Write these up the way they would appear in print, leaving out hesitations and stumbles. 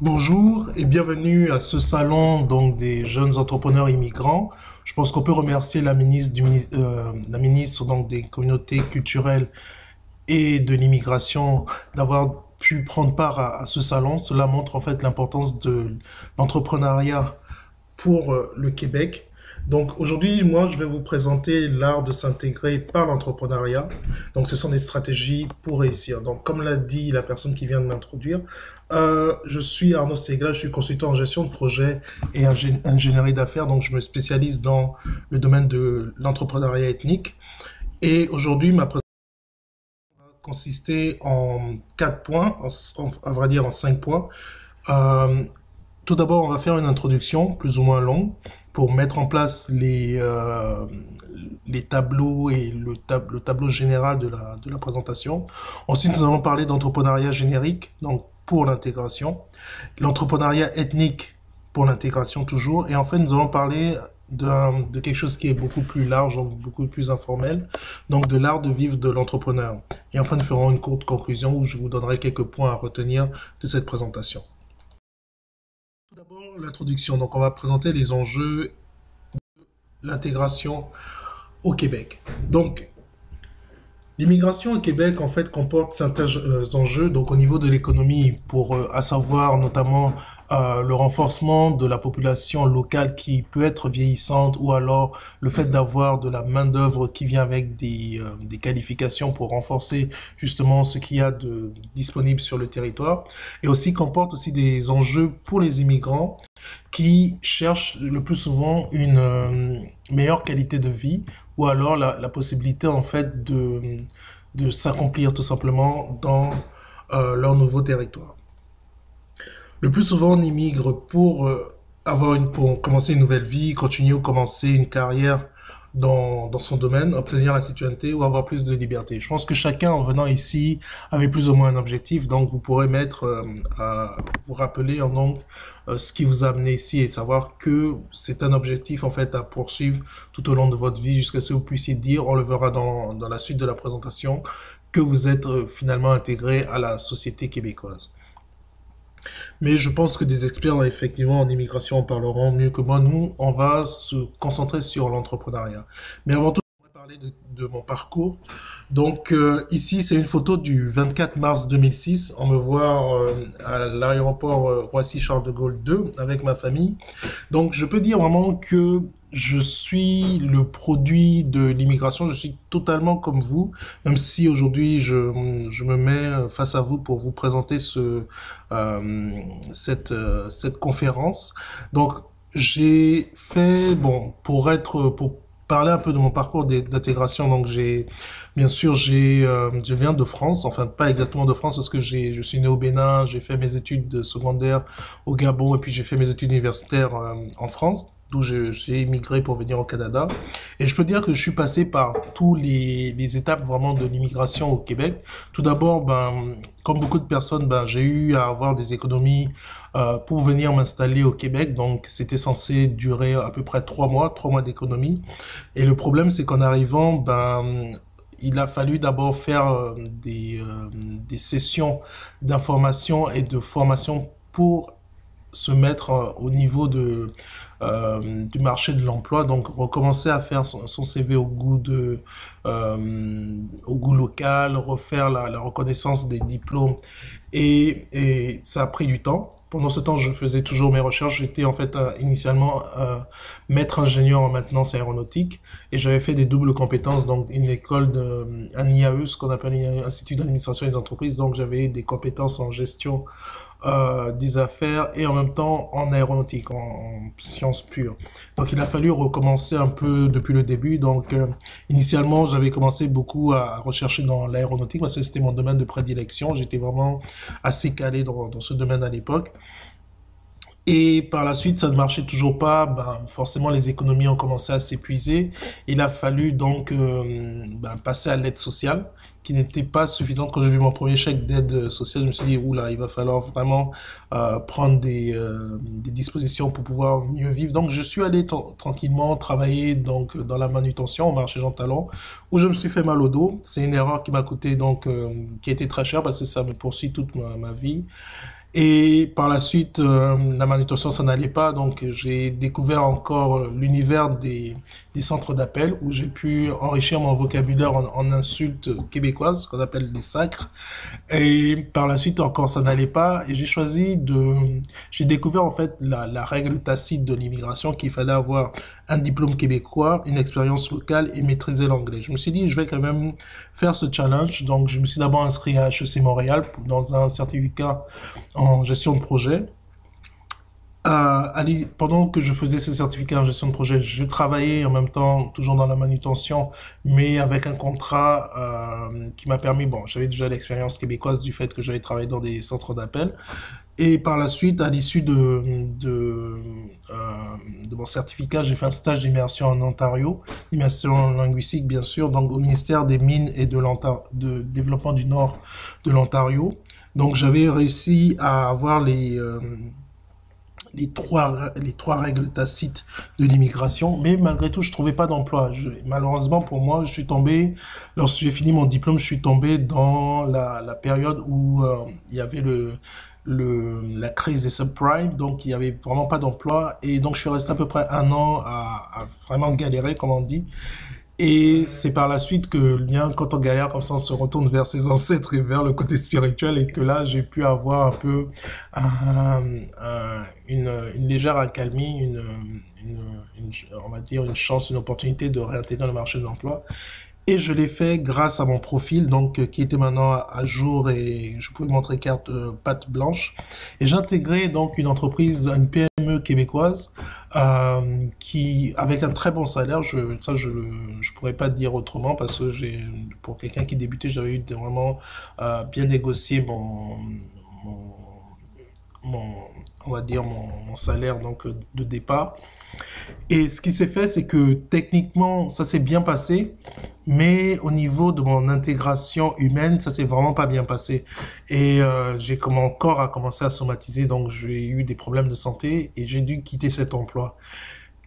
Bonjour et bienvenue à ce salon donc des jeunes entrepreneurs immigrants. Je pense qu'on peut remercier la ministre donc des communautés culturelles et de l'immigration d'avoir pu prendre part à ce salon. Cela montre en fait l'importance de l'entrepreneuriat pour le Québec. Donc aujourd'hui, moi, je vais vous présenter l'art de s'intégrer par l'entrepreneuriat. Donc ce sont des stratégies pour réussir. Donc comme l'a dit la personne qui vient de m'introduire, je suis Arnaud Segla, je suis consultant en gestion de projet et ingénierie d'affaires. Donc je me spécialise dans le domaine de l'entrepreneuriat ethnique. Et aujourd'hui, ma présentation va consister en 4 points, à vrai dire en 5 points. Euh, Tout d'abord, on va faire une introduction plus ou moins longue pour mettre en place les tableaux et le tableau général de la présentation. Ensuite, nous allons parler d'entrepreneuriat générique, donc pour l'intégration, l'entrepreneuriat ethnique pour l'intégration toujours, et en fait, nous allons parler de quelque chose qui est beaucoup plus large, donc beaucoup plus informel, donc de l'art de vivre de l'entrepreneur. Et enfin, nous ferons une courte conclusion où je vous donnerai quelques points à retenir de cette présentation. Tout d'abord, l'introduction. Donc, on va présenter les enjeux de l'intégration au Québec. Donc, l'immigration au Québec, en fait, comporte certains enjeux, donc au niveau de l'économie, à savoir notamment le renforcement de la population locale qui peut être vieillissante, ou alors le fait d'avoir de la main-d'œuvre qui vient avec des qualifications pour renforcer justement ce qu'il y a de disponible sur le territoire, et aussi comporte aussi des enjeux pour les immigrants qui cherchent le plus souvent une meilleure qualité de vie ou alors la possibilité en fait de s'accomplir tout simplement dans leur nouveau territoire. Le plus souvent, on immigre pour commencer une nouvelle vie, continuer ou commencer une carrière dans son domaine, obtenir la citoyenneté ou avoir plus de liberté. Je pense que chacun, en venant ici, avait plus ou moins un objectif, donc vous pourrez mettre à vous rappeler donc ce qui vous a amené ici et savoir que c'est un objectif en fait à poursuivre tout au long de votre vie jusqu'à ce que vous puissiez dire, on le verra dans la suite de la présentation, que vous êtes finalement intégré à la société québécoise. Mais je pense que des experts, effectivement, en immigration en parleront mieux que moi. Nous, on va se concentrer sur l'entrepreneuriat. Mais avant tout, je voudrais parler de mon parcours. Donc, ici, c'est une photo du 24 mars 2006. On me voit à l'aéroport Roissy-Charles de Gaulle 2 avec ma famille. Donc, je peux dire vraiment que je suis le produit de l'immigration. Je suis totalement comme vous, même si aujourd'hui je me mets face à vous pour vous présenter cette conférence. Donc, j'ai fait, bon, pour parler un peu de mon parcours d'intégration, donc bien sûr, je viens de France, enfin pas exactement de France parce que je suis né au Bénin, j'ai fait mes études secondaires au Gabon et puis j'ai fait mes études universitaires en France, d'où j'ai immigré pour venir au Canada. Et je peux dire que je suis passé par tous les étapes vraiment de l'immigration au Québec. Tout d'abord, ben, comme beaucoup de personnes, ben, j'ai eu à avoir des économies pour venir m'installer au Québec. Donc, c'était censé durer à peu près 3 mois d'économie. Et le problème, c'est qu'en arrivant, ben, il a fallu d'abord faire des sessions d'information et de formation pour se mettre au niveau du marché de l'emploi, donc recommencer à faire son CV au goût local, refaire la reconnaissance des diplômes et ça a pris du temps. Pendant ce temps, je faisais toujours mes recherches. J'étais en fait initialement maître ingénieur en maintenance aéronautique et j'avais fait des doubles compétences, donc un IAE, ce qu'on appelle un Institut d'administration des entreprises. Donc j'avais des compétences en gestion des affaires et en même temps en aéronautique, en sciences pures. Donc il a fallu recommencer un peu depuis le début. Donc initialement, j'avais commencé beaucoup à rechercher dans l'aéronautique parce que c'était mon domaine de prédilection. J'étais vraiment assez calé dans ce domaine à l'époque. Et par la suite, ça ne marchait toujours pas. Ben, forcément, les économies ont commencé à s'épuiser. Il a fallu donc ben, passer à l'aide sociale, qui n'était pas suffisante. Quand j'ai vu mon premier chèque d'aide sociale, je me suis dit, oula, il va falloir vraiment prendre des dispositions pour pouvoir mieux vivre. Donc, je suis allé tranquillement travailler donc, dans la manutention au marché Jean Talon, où je me suis fait mal au dos. C'est une erreur qui m'a coûté, donc, qui a été très chère parce que ça me poursuit toute ma vie. Et par la suite, la manutention, ça n'allait pas. Donc, j'ai découvert encore l'univers des centres d'appel où j'ai pu enrichir mon vocabulaire en insultes québécoises, qu'on appelle les sacres. Et par la suite, encore, ça n'allait pas. Et j'ai découvert en fait la règle tacite de l'immigration qu'il fallait avoir un diplôme québécois, une expérience locale et maîtriser l'anglais. Je me suis dit, je vais quand même faire ce challenge. Donc, je me suis d'abord inscrit à HEC Montréal dans un certificat en gestion de projet. Pendant que je faisais ce certificat en gestion de projet, je travaillais en même temps, toujours dans la manutention, mais avec un contrat qui m'a permis, bon, j'avais déjà l'expérience québécoise du fait que j'avais travaillé dans des centres d'appel. Et par la suite, à l'issue de mon certificat, j'ai fait un stage d'immersion en Ontario, immersion linguistique bien sûr, donc au ministère des Mines et de Développement du Nord de l'Ontario. Donc j'avais réussi à avoir les trois règles tacites de l'immigration, mais malgré tout, je trouvais pas d'emploi. Malheureusement pour moi, lorsque j'ai fini mon diplôme, je suis tombé dans la période où il y avait la crise des subprimes, donc il y avait vraiment pas d'emploi, et donc je suis resté à peu près un an à vraiment galérer, comme on dit. Et c'est par la suite que, bien, quand on galère comme ça, on se retourne vers ses ancêtres et vers le côté spirituel, et que là, j'ai pu avoir un peu une légère accalmie, une, une- on va dire une chance, une opportunité de réintégrer le marché de l'emploi. Et je l'ai fait grâce à mon profil, donc qui était maintenant à jour et je pouvais montrer carte patte blanche. Et j'ai intégré donc une entreprise, une PME québécoise, avec un très bon salaire. Je pourrais pas dire autrement parce que pour quelqu'un qui débutait, j'avais eu vraiment bien négocié mon, mon, on va dire mon salaire donc de départ. Et ce qui s'est fait, c'est que techniquement, ça s'est bien passé, mais au niveau de mon intégration humaine, ça s'est vraiment pas bien passé. Et mon corps a commencé à somatiser, donc j'ai eu des problèmes de santé et j'ai dû quitter cet emploi.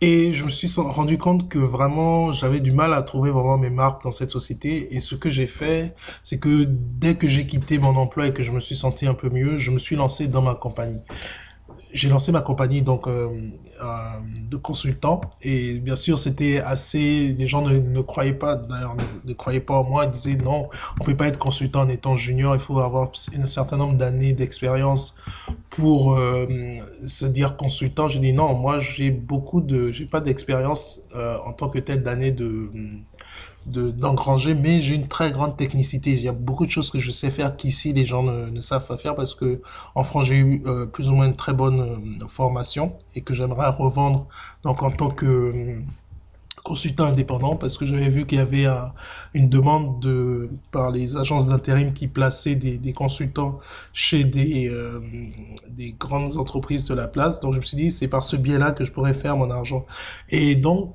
Et je me suis rendu compte que vraiment, j'avais du mal à trouver vraiment mes marques dans cette société. Et ce que j'ai fait, c'est que dès que j'ai quitté mon emploi et que je me suis senti un peu mieux, je me suis lancé dans ma compagnie. J'ai lancé ma compagnie euh, de consultant et bien sûr c'était assez les gens ne croyaient pas d'ailleurs ne croyaient pas en moi, ils disaient non, on peut pas être consultant en étant junior, il faut avoir un certain nombre d'années d'expérience pour se dire consultant. J'ai dit non, moi j'ai pas d'expérience en tant que telle d'années d'engranger, mais j'ai une très grande technicité. Il y a beaucoup de choses que je sais faire qu'ici les gens ne savent pas faire parce que en France j'ai eu plus ou moins une très bonne formation et que j'aimerais revendre donc en tant que consultant indépendant parce que j'avais vu qu'il y avait une demande par les agences d'intérim qui plaçaient des consultants chez des grandes entreprises de la place. Donc je me suis dit c'est par ce biais-là que je pourrais faire mon argent. Et donc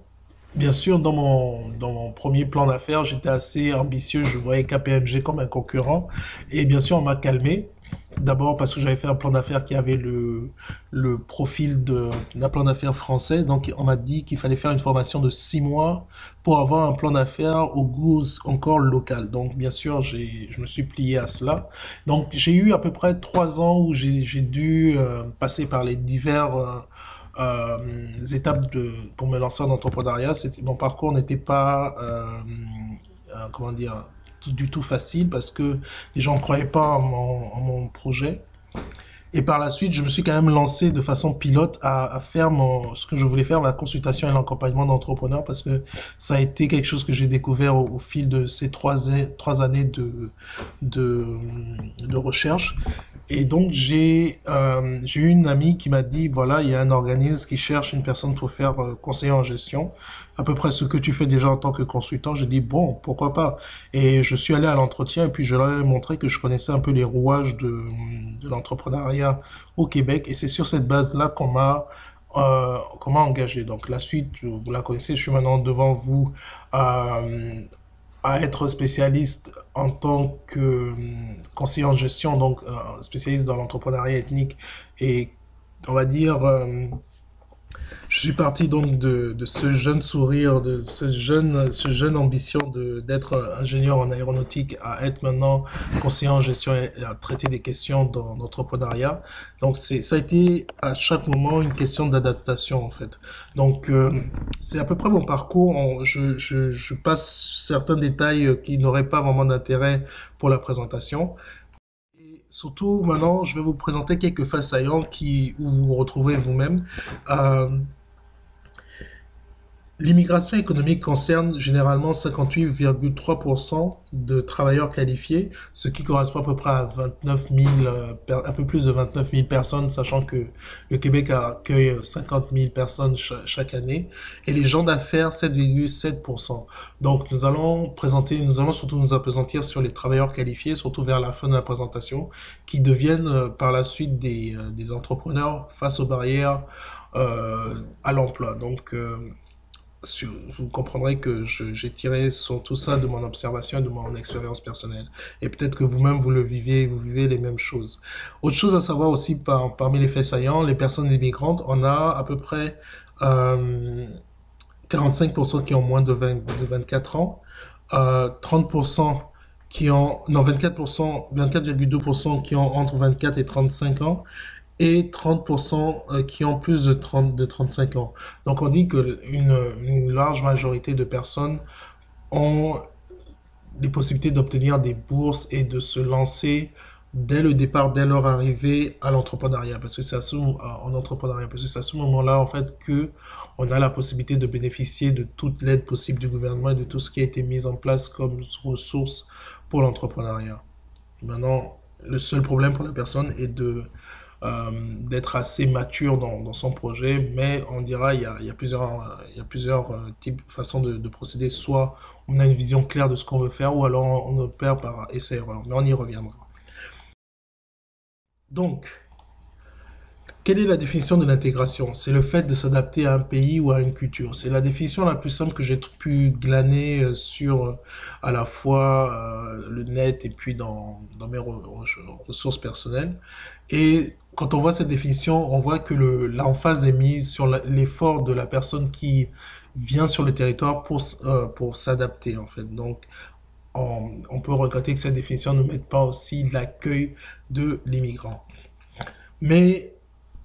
bien sûr, dans mon premier plan d'affaires, j'étais assez ambitieux. Je voyais KPMG comme un concurrent. Et bien sûr, on m'a calmé. D'abord parce que j'avais fait un plan d'affaires qui avait le profil d'un plan d'affaires français. Donc, on m'a dit qu'il fallait faire une formation de 6 mois pour avoir un plan d'affaires au goût encore local. Donc, bien sûr, je me suis plié à cela. Donc, j'ai eu à peu près 3 ans où j'ai dû passer par les divers étapes pour me lancer en entrepreneuriat. Mon parcours n'était pas, comment dire, du tout facile parce que les gens ne croyaient pas en mon projet. Et par la suite, je me suis quand même lancé de façon pilote à faire ce que je voulais faire, la consultation et l'accompagnement d'entrepreneurs, parce que ça a été quelque chose que j'ai découvert au fil de ces 3 années de, de recherche. Et donc, j'ai eu une amie qui m'a dit, voilà, il y a un organisme qui cherche une personne pour faire conseiller en gestion, à peu près ce que tu fais déjà en tant que consultant. J'ai dit, bon, pourquoi pas? Et je suis allé à l'entretien et puis je leur ai montré que je connaissais un peu les rouages de l'entrepreneuriat au Québec. Et c'est sur cette base-là qu'on m'a engagé. Donc la suite, vous la connaissez, je suis maintenant devant vous à être spécialiste en tant que conseiller en gestion, donc spécialiste dans l'entrepreneuriat ethnique et on va dire Je suis parti donc de ce jeune sourire, de ce jeune ambition d'être ingénieur en aéronautique à être maintenant conseiller en gestion et à traiter des questions dans l'entrepreneuriat. Donc ça a été à chaque moment une question d'adaptation en fait. Donc c'est à peu près mon parcours. Je passe certains détails qui n'auraient pas vraiment d'intérêt pour la présentation. Et surtout, maintenant, je vais vous présenter quelques faits saillants où vous vous retrouverez vous-même. Euh, L'immigration économique concerne généralement 58,3% de travailleurs qualifiés, ce qui correspond à peu près à 29 000, un peu plus de 29 000 personnes, sachant que le Québec accueille 50 000 personnes chaque année, et les gens d'affaires 7,7%. Donc nous allons surtout nous appesantir sur les travailleurs qualifiés, surtout vers la fin de la présentation, qui deviennent par la suite des entrepreneurs face aux barrières à l'emploi. Donc, vous comprendrez que j'ai tiré sur tout ça de mon observation et de mon expérience personnelle. Et peut-être que vous-même, vous vivez les mêmes choses. Autre chose à savoir aussi parmi les faits saillants, les personnes immigrantes, on a à peu près 45% qui ont moins de 24 ans, 30% qui ont, non, 24%, 24,2% qui ont entre 24 et 35 ans, et 30% qui ont plus de 35 ans. Donc on dit que une large majorité de personnes ont les possibilités d'obtenir des bourses et de se lancer dès le départ, dès leur arrivée à l'entrepreneuriat, parce que c'est en entrepreneuriat, parce que c'est à ce moment-là, en fait, que on a la possibilité de bénéficier de toute l'aide possible du gouvernement et de tout ce qui a été mis en place comme ressources pour l'entrepreneuriat. Maintenant, le seul problème pour la personne est d'être assez mature dans son projet, mais on dira il y a il y a plusieurs types, façons de procéder. Soit on a une vision claire de ce qu'on veut faire, ou alors on opère par essai-erreur, mais on y reviendra. Donc, quelle est la définition de l'intégration? C'est le fait de s'adapter à un pays ou à une culture. C'est la définition la plus simple que j'ai pu glaner sur à la fois le net et puis dans mes ressources personnelles. Et quand on voit cette définition, on voit que l'emphase est mise sur l'effort de la personne qui vient sur le territoire pour s'adapter en fait. Donc, on peut regretter que cette définition ne mette pas aussi l'accueil de l'immigrant. Mais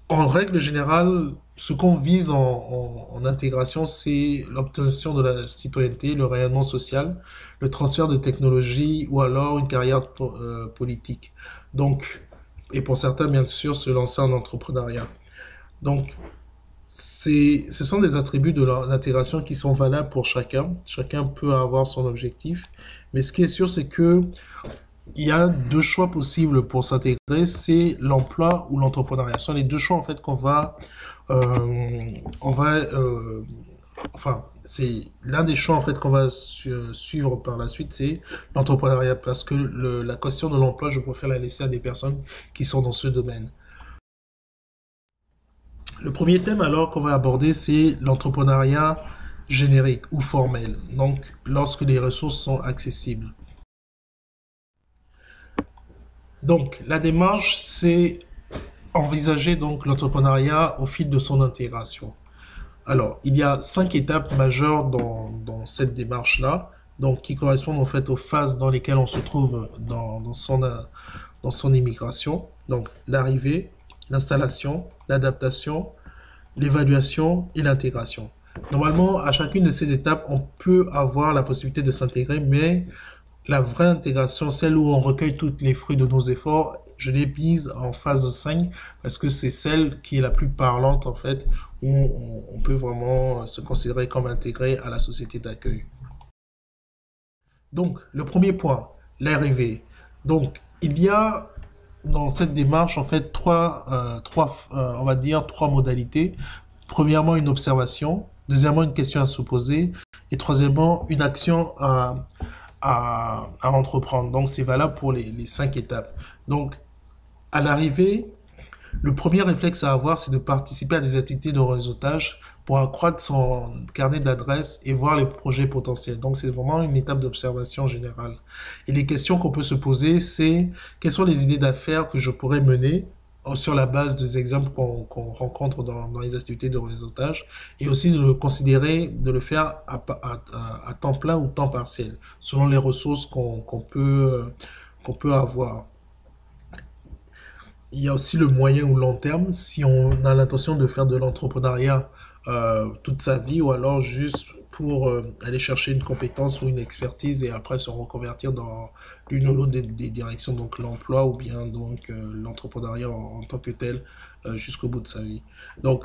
en règle générale, ce qu'on vise en intégration, c'est l'obtention de la citoyenneté, le rayonnement social, le transfert de technologie ou alors une carrière politique. Donc, et pour certains, bien sûr, se lancer en entrepreneuriat. Donc, ce sont des attributs de l'intégration qui sont valables pour chacun. Chacun peut avoir son objectif. Mais ce qui est sûr, c'est que il y a deux choix possibles pour s'intégrer, c'est l'emploi ou l'entrepreneuriat. Ce sont les deux choix en fait on va, enfin, c'est l'un des choix en fait qu'on va suivre par la suite, c'est l'entrepreneuriat, parce que la question de l'emploi, je préfère la laisser à des personnes qui sont dans ce domaine. Le premier thème alors qu'on va aborder, c'est l'entrepreneuriat générique ou formel. Donc, lorsque les ressources sont accessibles. Donc, la démarche, c'est envisager donc l'entrepreneuriat au fil de son intégration. Alors, il y a 5 étapes majeures dans cette démarche-là, donc qui correspondent en fait aux phases dans lesquelles on se trouve dans son immigration. Donc, l'arrivée, l'installation, l'adaptation, l'évaluation et l'intégration. Normalement, à chacune de ces étapes, on peut avoir la possibilité de s'intégrer, mais la vraie intégration, celle où on recueille tous les fruits de nos efforts, je l'ai mise en phase 5 parce que c'est celle qui est la plus parlante en fait, où on peut vraiment se considérer comme intégré à la société d'accueil. Donc, le premier point, l'arrivée. Donc, il y a dans cette démarche en fait on va dire trois modalités. Premièrement, une observation. Deuxièmement, une question à se poser. Et troisièmement, une action à entreprendre. Donc, c'est valable pour les 5 étapes. Donc, à l'arrivée, le premier réflexe à avoir, c'est de participer à des activités de réseautage pour accroître son carnet d'adresses et voir les projets potentiels. Donc, c'est vraiment une étape d'observation générale. Et les questions qu'on peut se poser, c'est quelles sont les idées d'affaires que je pourrais mener sur la base des exemples qu'on rencontre dans les activités de réseautage, et aussi de le considérer, de le faire à temps plein ou temps partiel, selon les ressources qu'on peut avoir. Il y a aussi le moyen ou long terme, si on a l'intention de faire de l'entrepreneuriat toute sa vie, ou alors juste pour aller chercher une compétence ou une expertise et après se reconvertir dans l'une ou l'autre des directions, donc l'emploi ou bien donc l'entrepreneuriat en tant que tel jusqu'au bout de sa vie. Donc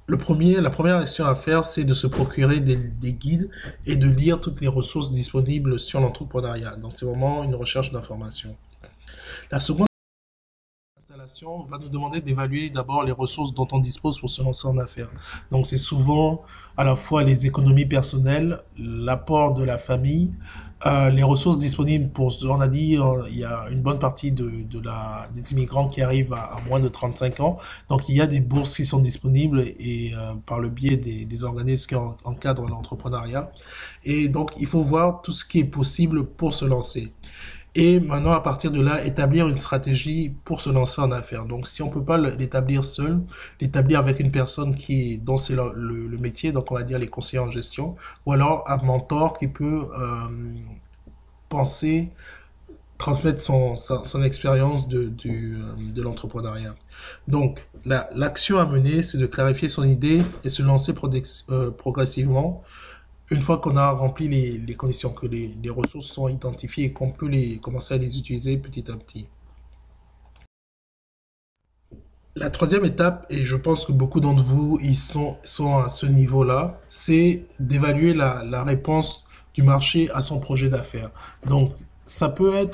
la première action à faire, c'est de se procurer des guides et de lire toutes les ressources disponibles sur l'entrepreneuriat. Donc c'est vraiment une recherche d'information. La seconde installation va nous demander d'évaluer d'abord les ressources dont on dispose pour se lancer en affaires. Donc c'est souvent à la fois les économies personnelles, l'apport de la famille, les ressources disponibles pour, on a dit, il y a une bonne partie des immigrants qui arrivent à moins de 35 ans. Donc il y a des bourses qui sont disponibles et par le biais des organismes qui encadrent l'entrepreneuriat. Et donc il faut voir tout ce qui est possible pour se lancer. Et maintenant, à partir de là, établir une stratégie pour se lancer en affaires. Donc, si on peut pas l'établir seul, l'établir avec une personne dont c'est le métier, donc on va dire les conseillers en gestion, ou alors un mentor qui peut penser, transmettre son expérience de l'entrepreneuriat. Donc, l'action à mener, c'est de clarifier son idée et se lancer progressivement une fois qu'on a rempli les conditions, que les ressources sont identifiées et qu'on peut commencer à les utiliser petit à petit. La troisième étape, et je pense que beaucoup d'entre vous sont à ce niveau-là, c'est d'évaluer la réponse du marché à son projet d'affaires. Donc, ça peut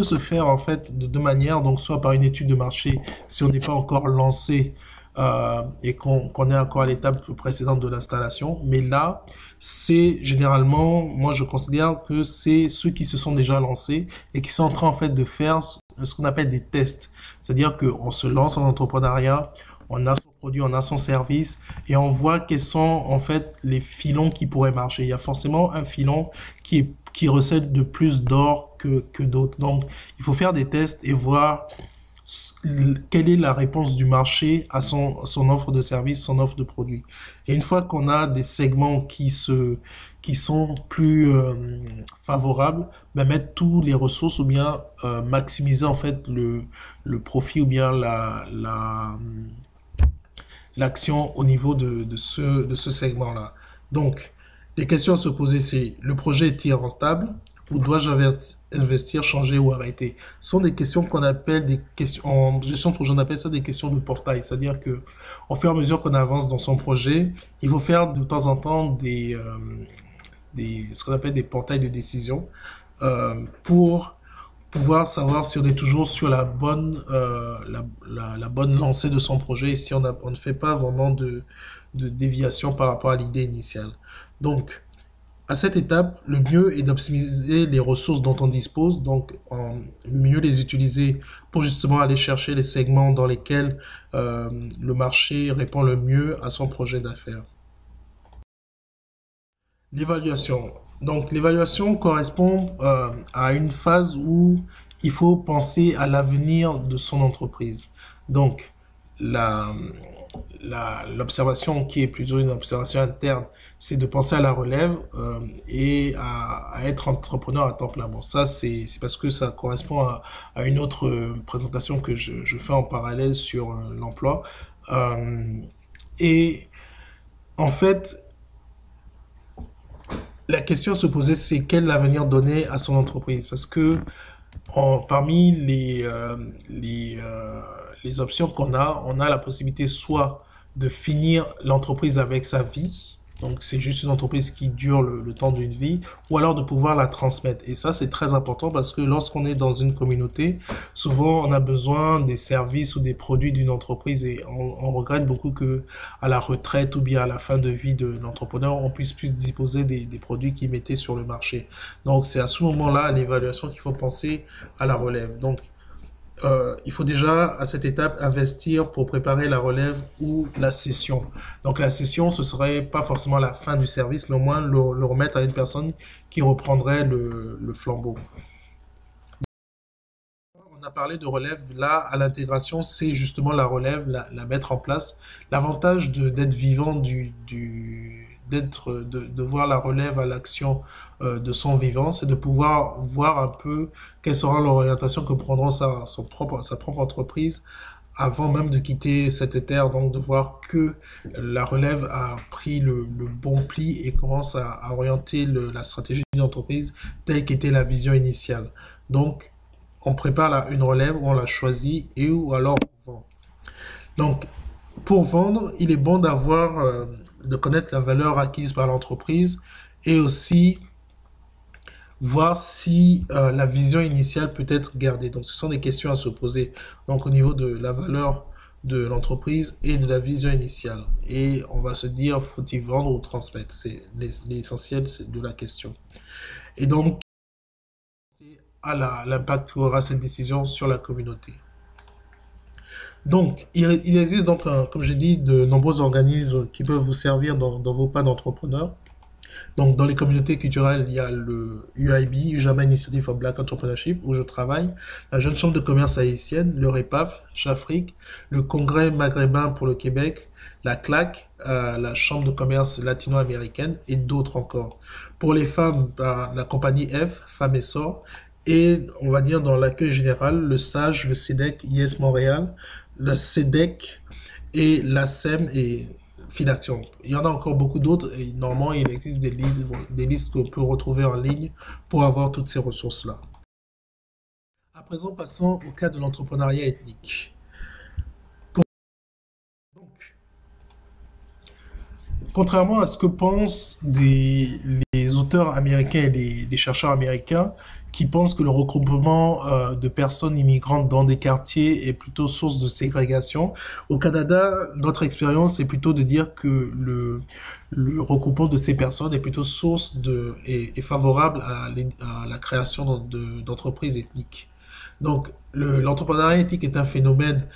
se faire en fait de deux manières, donc soit par une étude de marché si on n'est pas encore lancé et qu'on est encore à l'étape précédente de l'installation. Mais là, c'est généralement, moi je considère que c'est ceux qui se sont déjà lancés et qui sont en train en fait de faire ce qu'on appelle des tests. C'est-à-dire qu'on se lance en entrepreneuriat, on a son produit, on a son service et on voit quels sont en fait les filons qui pourraient marcher. Il y a forcément un filon qui recèle de plus d'or que d'autres. Donc, il faut faire des tests et voir quelle est la réponse du marché à son offre de service, son offre de produit. Et une fois qu'on a des segments qui sont plus favorables, ben mettre toutes les ressources ou bien maximiser en fait le profit ou bien l'action au niveau de ce segment-là. Donc, les questions à se poser, c'est le projet est-il rentable ou dois-je investir, changer ou arrêter? Ce sont des questions qu'on appelle des questions, en gestion de projet, on appelle ça des questions de portail. C'est-à-dire que, au fur et à mesure qu'on avance dans son projet, il faut faire de temps en temps ce qu'on appelle des portails de décision pour pouvoir savoir si on est toujours sur la bonne lancée de son projet et si on ne fait pas vraiment de déviation par rapport à l'idée initiale. Donc, à cette étape, le mieux est d'optimiser les ressources dont on dispose, donc mieux les utiliser pour justement aller chercher les segments dans lesquels le marché répond le mieux à son projet d'affaires. L'évaluation. Donc, l'évaluation correspond à une phase où il faut penser à l'avenir de son entreprise. Donc, la, l'observation qui est plutôt une observation interne, c'est de penser à la relève et à être entrepreneur à temps plein. Bon, ça, c'est parce que ça correspond à une autre présentation que je fais en parallèle sur l'emploi. Euh, et en fait, la question à se poser, c'est quel avenir donner à son entreprise? Parce que parmi les options qu'on a, on a la possibilité soit de finir l'entreprise avec sa vie, donc c'est juste une entreprise qui dure le temps d'une vie, ou alors de pouvoir la transmettre. Et ça, c'est très important parce que lorsqu'on est dans une communauté, souvent on a besoin des services ou des produits d'une entreprise et on regrette beaucoup que à la retraite ou bien à la fin de vie de l'entrepreneur, on puisse plus disposer des produits qu'il mettait sur le marché. Donc c'est à ce moment-là, à l'évaluation, qu'il faut penser à la relève. Donc il faut déjà à cette étape investir pour préparer la relève ou la cession. Donc la cession, ce serait pas forcément la fin du service, mais au moins le remettre à une personne qui reprendrait le flambeau. On a parlé de relève. Là, à l'intégration, c'est justement la relève, la mettre en place. L'avantage d'être vivant, de voir la relève à l'action de son vivant, c'est de pouvoir voir un peu quelle sera l'orientation que prendront sa propre entreprise avant même de quitter cette terre, donc de voir que la relève a pris le bon pli et commence à orienter la stratégie d'une entreprise telle qu'était la vision initiale. Donc, on prépare une relève, on la choisit et ou alors on vend. Donc, pour vendre, il est bon de connaître la valeur acquise par l'entreprise et aussi voir si la vision initiale peut être gardée. Donc, ce sont des questions à se poser. Donc, au niveau de la valeur de l'entreprise et de la vision initiale. Et on va se dire, faut-il vendre ou transmettre? C'est l'essentiel de la question. Et donc, c'est à l'impact qu'aura cette décision sur la communauté. Donc, il existe donc, comme j'ai dit, de nombreux organismes qui peuvent vous servir dans vos pas d'entrepreneur. Donc, dans les communautés culturelles, il y a le UIB, Ujama Initiative for Black Entrepreneurship, où je travaille, la Jeune Chambre de commerce haïtienne, le REPAF, Chafrique, le Congrès maghrébin pour le Québec, la CLAC, la Chambre de commerce latino-américaine et d'autres encore. Pour les femmes, la compagnie F, Femmes et Sort, et on va dire dans l'accueil général, le SAGE, le CEDEC, IS Montréal, le CEDEC et l'ASEM et Filaction. Il y en a encore beaucoup d'autres et normalement il existe des listes qu'on peut retrouver en ligne pour avoir toutes ces ressources-là. À présent, passons au cas de l'entrepreneuriat ethnique. Donc, contrairement à ce que pensent les auteurs américains et les chercheurs américains, qui pensent que le regroupement de personnes immigrantes dans des quartiers est plutôt source de ségrégation. Au Canada, notre expérience est plutôt de dire que le regroupement de ces personnes est plutôt est favorable à la création d'entreprises ethniques. Donc, l'entrepreneuriat ethnique est un phénomène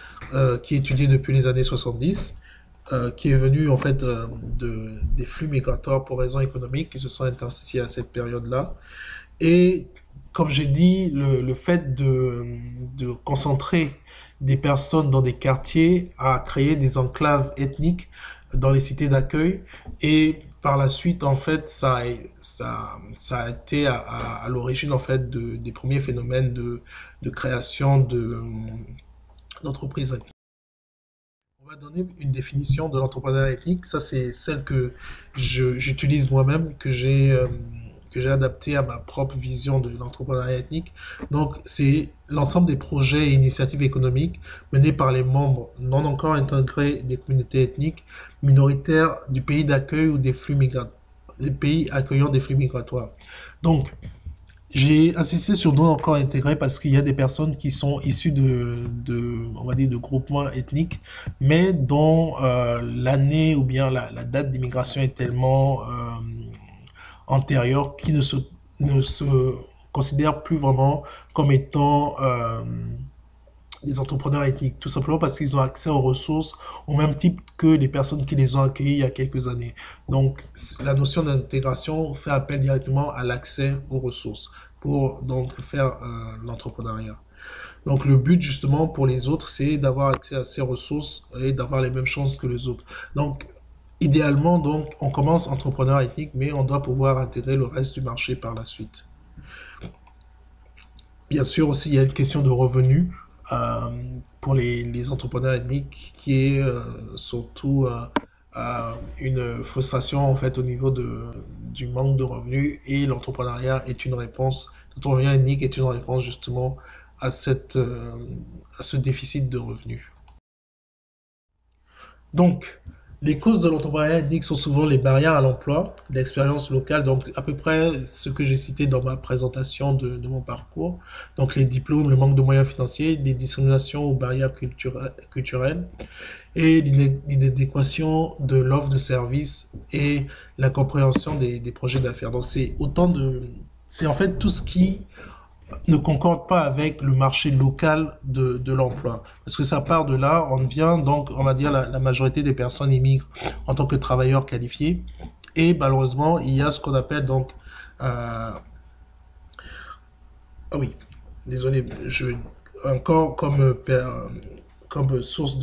qui est étudié depuis les années 70, qui est venu en fait des flux migratoires pour raisons économiques qui se sont intensifiés à cette période-là. Et comme j'ai dit, le fait de concentrer des personnes dans des quartiers a créé des enclaves ethniques dans les cités d'accueil et par la suite, en fait, ça a été à l'origine en fait des premiers phénomènes de création d'entreprises ethniques. On va donner une définition de l'entrepreneuriat ethnique. Ça, c'est celle que j'utilise moi-même, que j'ai adapté à ma propre vision de l'entrepreneuriat ethnique. Donc, c'est l'ensemble des projets et initiatives économiques menés par les membres non encore intégrés des communautés ethniques minoritaires du pays d'accueil ou des pays accueillant des flux migratoires. Donc, j'ai insisté sur non encore intégrés parce qu'il y a des personnes qui sont issues on va dire, de groupements ethniques, mais dont l'année ou bien la date d'immigration est tellement antérieurs qui ne se considèrent plus vraiment comme étant des entrepreneurs ethniques, tout simplement parce qu'ils ont accès aux ressources au même type que les personnes qui les ont accueillis il y a quelques années. Donc, la notion d'intégration fait appel directement à l'accès aux ressources pour donc faire l'entrepreneuriat. Donc, le but justement pour les autres, c'est d'avoir accès à ces ressources et d'avoir les mêmes chances que les autres. Donc, idéalement, donc, on commence entrepreneur ethnique, mais on doit pouvoir intégrer le reste du marché par la suite. Bien sûr, aussi, il y a une question de revenus pour les entrepreneurs ethniques qui est surtout une frustration en fait au niveau du manque de revenus et l'entrepreneuriat est une réponse, l'entrepreneuriat ethnique est une réponse justement à ce déficit de revenus. Donc, les causes de l'entrepreneuriat ethnique sont souvent les barrières à l'emploi, l'expérience locale, donc à peu près ce que j'ai cité dans ma présentation de mon parcours. Donc les diplômes, le manque de moyens financiers, des discriminations ou barrières culturelles et l'inadéquation de l'offre de services et l'incompréhension des projets d'affaires. Donc c'est en fait tout ce qui ne concorde pas avec le marché local de l'emploi. Parce que ça part de là, on vient donc, on va dire, la majorité des personnes immigrent en tant que travailleurs qualifiés. Et malheureusement, il y a ce qu'on appelle donc... ah oui, désolé, encore comme source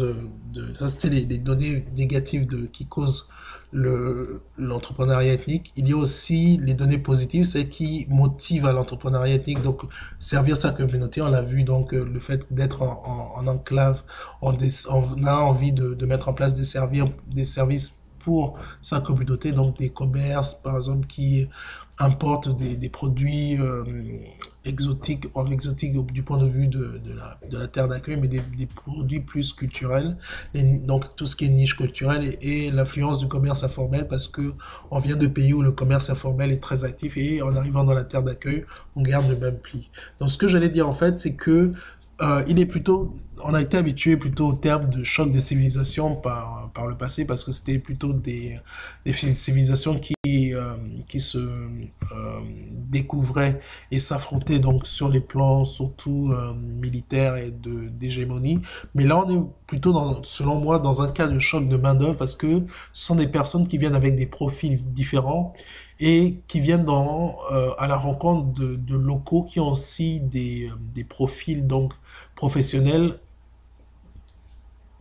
ça c'était les données négatives qui causent l'entrepreneuriat ethnique. Il y a aussi les données positives, c'est qui motivent à l'entrepreneuriat ethnique, donc servir sa communauté. On l'a vu, donc le fait d'être en enclave, on a envie de mettre en place des services pour sa communauté, donc des commerces, par exemple, qui importent des produits exotiques, hors exotiques du point de vue de la terre d'accueil, mais des produits plus culturels, donc tout ce qui est niche culturelle et l'influence du commerce informel, parce que on vient de pays où le commerce informel est très actif et en arrivant dans la terre d'accueil, on garde le même pli. Donc ce que j'allais dire en fait, c'est que il est plutôt, on a été habitué plutôt au terme de choc des civilisations par le passé parce que c'était plutôt des civilisations qui se découvraient et s'affrontaient donc sur les plans surtout militaires et d'hégémonie. Mais là, on est plutôt selon moi, dans un cas de choc de main-d'œuvre parce que ce sont des personnes qui viennent avec des profils différents et qui viennent à la rencontre de locaux qui ont aussi des profils donc professionnels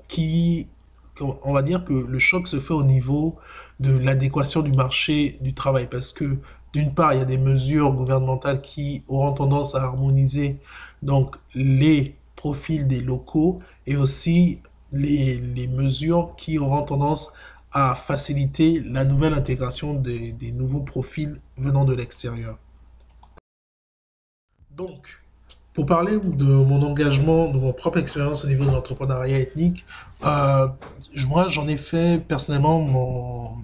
qui, on va dire que le choc se fait au niveau de l'adéquation du marché du travail parce que d'une part, il y a des mesures gouvernementales qui auront tendance à harmoniser donc les profils des locaux et aussi les mesures qui auront tendance à faciliter la nouvelle intégration des nouveaux profils venant de l'extérieur. Donc, pour parler de mon engagement, de mon propre expérience au niveau de l'entrepreneuriat ethnique, euh, moi j'en ai fait personnellement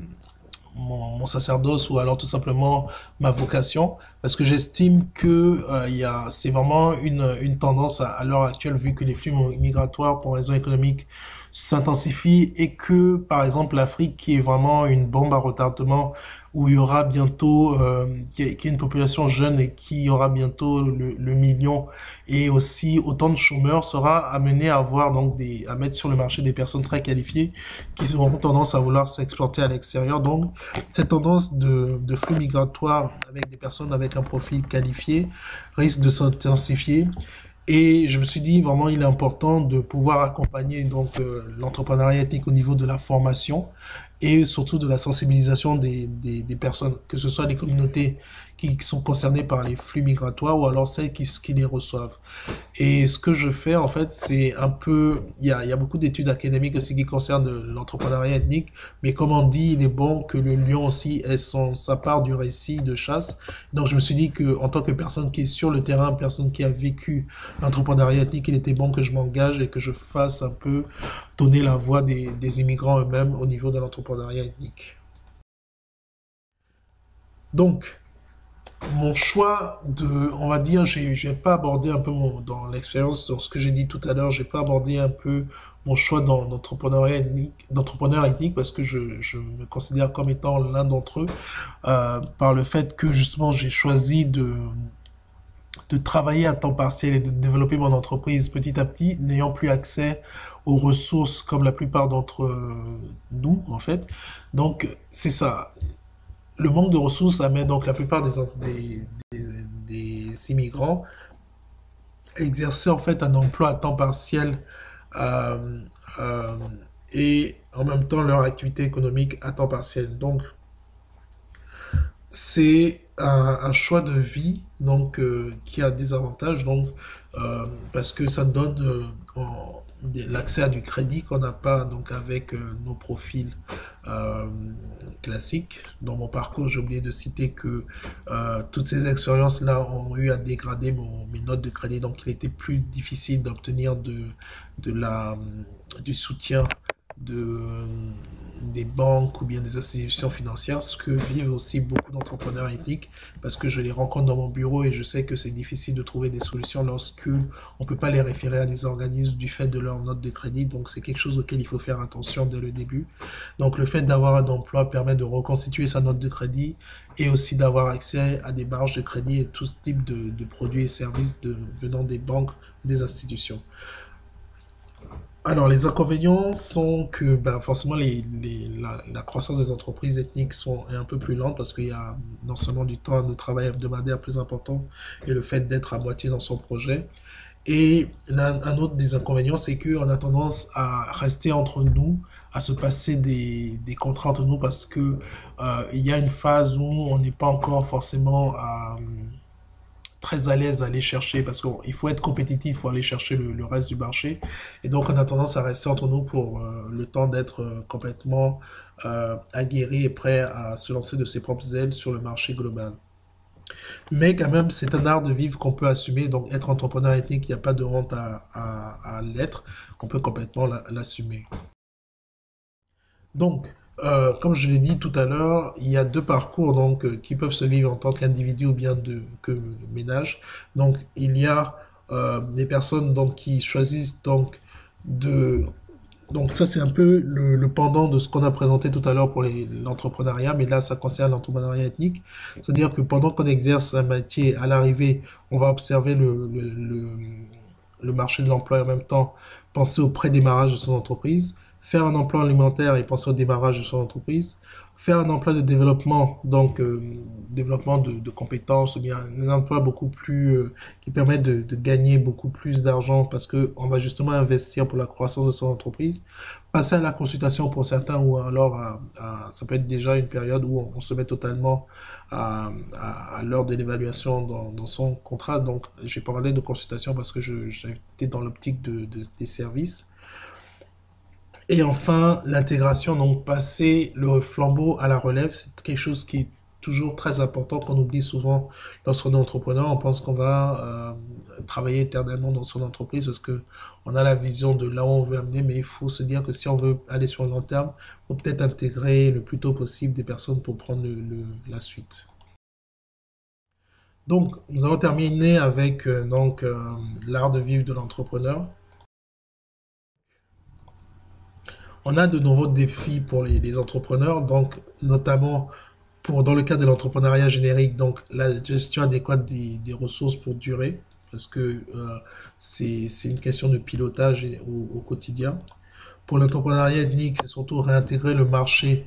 mon sacerdoce ou alors tout simplement ma vocation parce que j'estime que c'est vraiment une tendance à l'heure actuelle vu que les flux migratoires pour raisons économiques s'intensifient et que par exemple l'Afrique qui est vraiment une bombe à retardement où il y aura bientôt qui est une population jeune et qui aura bientôt le million et aussi autant de chômeurs sera amené à avoir donc à mettre sur le marché des personnes très qualifiées qui auront tendance à vouloir s'exporter à l'extérieur. Donc cette tendance de flux migratoire avec des personnes avec un profil qualifié risque de s'intensifier. Et je me suis dit, vraiment, il est important de pouvoir accompagner donc l'entrepreneuriat ethnique au niveau de la formation et surtout de la sensibilisation des personnes, que ce soit les communautés qui sont concernées par les flux migratoires ou alors celles qui les reçoivent. Et ce que je fais, en fait, c'est un peu... il y a beaucoup d'études académiques aussi qui concernent l'entrepreneuriat ethnique, mais comme on dit, il est bon que le lion aussi ait sa part du récit de chasse. Donc, je me suis dit que en tant que personne qui est sur le terrain, personne qui a vécu l'entrepreneuriat ethnique, il était bon que je m'engage et que je fasse un peu donner la voix des immigrants eux-mêmes au niveau de l'entrepreneuriat ethnique. Donc, mon choix on va dire, j'ai pas abordé un peu dans l'expérience, dans ce que j'ai dit tout à l'heure, j'ai pas abordé un peu mon choix d'entrepreneur ethnique parce que je me considère comme étant l'un d'entre eux, par le fait que justement j'ai choisi de travailler à temps partiel et de développer mon entreprise petit à petit, n'ayant plus accès aux ressources comme la plupart d'entre nous, en fait. Donc, c'est ça. Le manque de ressources amène donc la plupart des immigrants à exercer en fait un emploi à temps partiel euh, euh, et en même temps leur activité économique à temps partiel. Donc, c'est un choix de vie donc qui a des avantages donc parce que ça donne l'accès à du crédit qu'on n'a pas donc avec nos profils euh, classiques. Dans mon parcours, j'ai oublié de citer que toutes ces expériences-là ont eu à dégrader mes notes de crédit, donc il était plus difficile d'obtenir du soutien de, des banques ou bien des institutions financières, ce que vivent aussi beaucoup d'entrepreneurs éthiques, parce que je les rencontre dans mon bureau et je sais que c'est difficile de trouver des solutions lorsque on ne peut pas les référer à des organismes du fait de leur note de crédit. Donc c'est quelque chose auquel il faut faire attention dès le début. Donc le fait d'avoir un emploi permet de reconstituer sa note de crédit et aussi d'avoir accès à des marges de crédit et tout type de produits et services venant des banques, des institutions. Alors, les inconvénients sont que ben, forcément la croissance des entreprises ethniques est un peu plus lente parce qu'il y a non seulement du temps de travail hebdomadaire plus important et le fait d'être à moitié dans son projet. Et un autre des inconvénients, c'est qu'on a tendance à rester entre nous, à se passer des contrats entre nous parce que il y a une phase où on n'est pas encore forcément très à l'aise à aller chercher parce qu'il faut être compétitif pour aller chercher le reste du marché. Et donc, on a tendance à rester entre nous pour le temps d'être complètement aguerri et prêt à se lancer de ses propres ailes sur le marché global. Mais quand même, c'est un art de vivre qu'on peut assumer. Donc, être entrepreneur ethnique, il n'y a pas de honte à l'être. On peut complètement l'assumer. Donc, comme je l'ai dit tout à l'heure, il y a deux parcours donc, qui peuvent se vivre en tant qu'individu ou bien que ménage. Donc, il y a des personnes donc, qui choisissent donc de... Donc ça, c'est un peu le pendant de ce qu'on a présenté tout à l'heure pour l'entrepreneuriat, mais là, ça concerne l'entrepreneuriat ethnique. C'est-à-dire que pendant qu'on exerce un métier, à l'arrivée, on va observer le marché de l'emploi et en même temps penser au pré-démarrage de son entreprise, faire un emploi alimentaire et penser au démarrage de son entreprise, faire un emploi de développement, donc développement de compétences, ou bien un emploi beaucoup plus qui permet de gagner beaucoup plus d'argent parce qu'on va justement investir pour la croissance de son entreprise, passer à la consultation pour certains ou alors ça peut être déjà une période où on se met totalement à l'heure de l'évaluation dans son contrat. Donc, j'ai parlé de consultation parce que j'étais dans l'optique des services. Et enfin, l'intégration, donc passer le flambeau à la relève, c'est quelque chose qui est toujours très important, qu'on oublie souvent lorsqu'on est entrepreneur. On pense qu'on va travailler éternellement dans son entreprise parce que on a la vision de là où on veut amener, mais il faut se dire que si on veut aller sur le long terme, il faut peut-être intégrer le plus tôt possible des personnes pour prendre la suite. Donc, nous avons terminé avec l'art de vivre de l'entrepreneur. On a de nouveaux défis pour les entrepreneurs, donc notamment dans le cas de l'entrepreneuriat générique, donc la gestion adéquate des ressources pour durer, parce que c'est une question de pilotage au quotidien. Pour l'entrepreneuriat ethnique, c'est surtout réintégrer le marché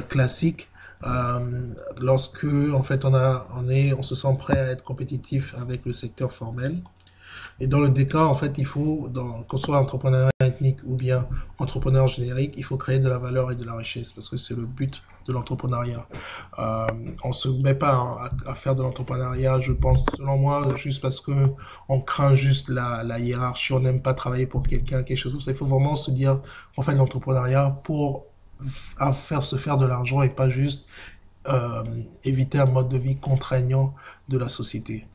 classique lorsque en fait on se sent prêt à être compétitif avec le secteur formel. Et dans le décor, en fait, il faut, qu'on soit entrepreneur ethnique ou bien entrepreneur générique, il faut créer de la valeur et de la richesse parce que c'est le but de l'entrepreneuriat. On ne se met pas à faire de l'entrepreneuriat, je pense, selon moi, juste parce que on craint juste la hiérarchie, on n'aime pas travailler pour quelqu'un, quelque chose comme ça. Il faut vraiment se dire qu'on fait de l'entrepreneuriat pour se faire de l'argent et pas juste euh, éviter un mode de vie contraignant de la société.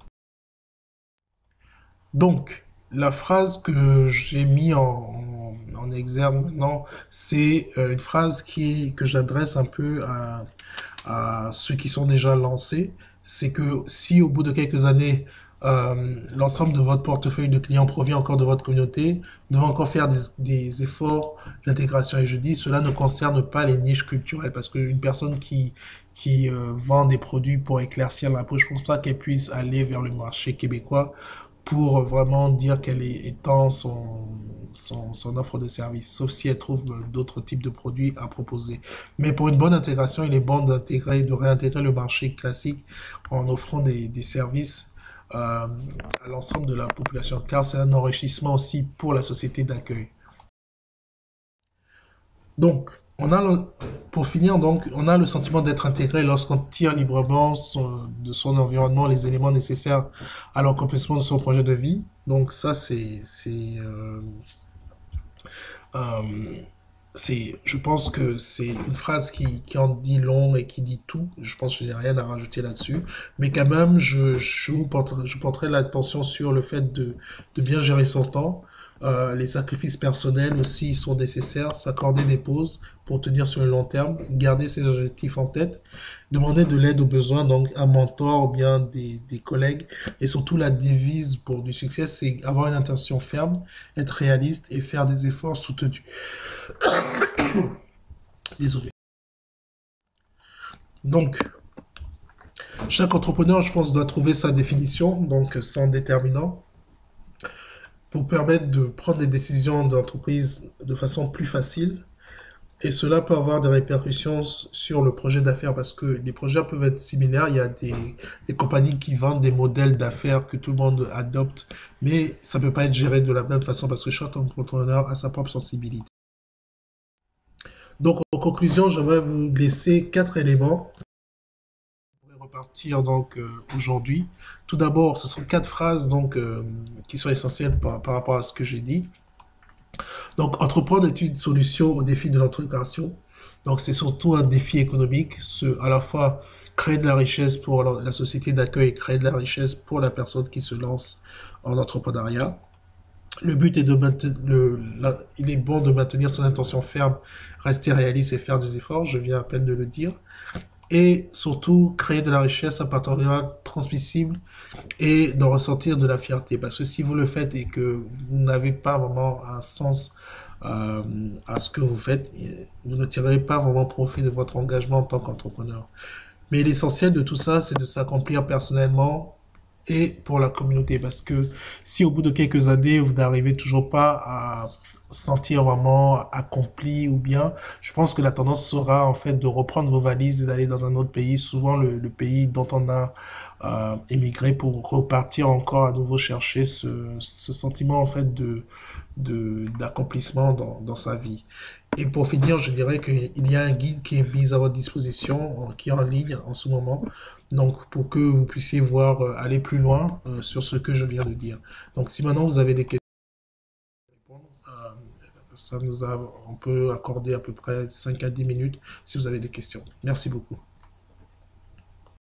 Donc, la phrase que j'ai mis en exergue maintenant, c'est une phrase que j'adresse un peu à ceux qui sont déjà lancés. C'est que si au bout de quelques années, l'ensemble de votre portefeuille de clients provient encore de votre communauté, vous devez encore faire des efforts d'intégration. Et je dis, cela ne concerne pas les niches culturelles, parce qu'une personne qui vend des produits pour éclaircir la peau, je ne pense pas qu'elle puisse aller vers le marché québécois pour vraiment dire quelle étant son offre de service, sauf si elle trouve d'autres types de produits à proposer. Mais pour une bonne intégration, il est bon de réintégrer le marché classique en offrant des services à l'ensemble de la population, car c'est un enrichissement aussi pour la société d'accueil. Donc, pour finir, donc, on a le sentiment d'être intégré lorsqu'on tire librement de son environnement les éléments nécessaires à l'accomplissement de son projet de vie. Donc, ça, euh, je pense que c'est une phrase qui en dit long et qui dit tout. Je pense que je n'ai rien à rajouter là-dessus. Mais quand même, je porterai l'attention sur le fait de bien gérer son temps. Les sacrifices personnels aussi sont nécessaires. S'accorder des pauses pour tenir sur le long terme. Garder ses objectifs en tête. Demander de l'aide aux besoins, donc un mentor ou bien des collègues. Et surtout, la devise pour du succès, c'est avoir une intention ferme, être réaliste et faire des efforts soutenus. Désolé. Donc, chaque entrepreneur, je pense, doit trouver sa définition, donc son déterminant, pour permettre de prendre des décisions d'entreprise de façon plus facile, Et cela peut avoir des répercussions sur le projet d'affaires parce que les projets peuvent être similaires. Il y a des compagnies qui vendent des modèles d'affaires que tout le monde adopte, mais ça ne peut pas être géré de la même façon parce que chaque entrepreneur a sa propre sensibilité. Donc, en conclusion, j'aimerais vous laisser quatre éléments pour repartir donc aujourd'hui. Tout d'abord, ce sont quatre phrases donc qui sont essentielles par rapport à ce que j'ai dit. Donc, entreprendre est une solution au défi de l'intégration. Donc, c'est surtout un défi économique, à la fois créer de la richesse pour la société d'accueil et créer de la richesse pour la personne qui se lance en entrepreneuriat. Le but est de maintenir, il est bon de maintenir son intention ferme, rester réaliste et faire des efforts, je viens à peine de le dire. Et surtout, créer de la richesse, un partenariat transmissible et d'en ressentir de la fierté. Parce que si vous le faites et que vous n'avez pas vraiment un sens euh, à ce que vous faites, vous ne tirerez pas vraiment profit de votre engagement en tant qu'entrepreneur. Mais l'essentiel de tout ça, c'est de s'accomplir personnellement et pour la communauté. Parce que si au bout de quelques années, vous n'arrivez toujours pas à sentir vraiment accompli ou bien, je pense que la tendance sera en fait de reprendre vos valises et d'aller dans un autre pays, souvent le pays dont on a émigré pour repartir encore à nouveau chercher ce sentiment en fait d'accomplissement dans sa vie. Et pour finir, je dirais qu'il y a un guide qui est mis à votre disposition, qui est en ligne en ce moment, donc pour que vous puissiez voir aller plus loin sur ce que je viens de dire. Donc si maintenant vous avez des questions, on peut accorder à peu près 5 à 10 minutes si vous avez des questions. Merci beaucoup.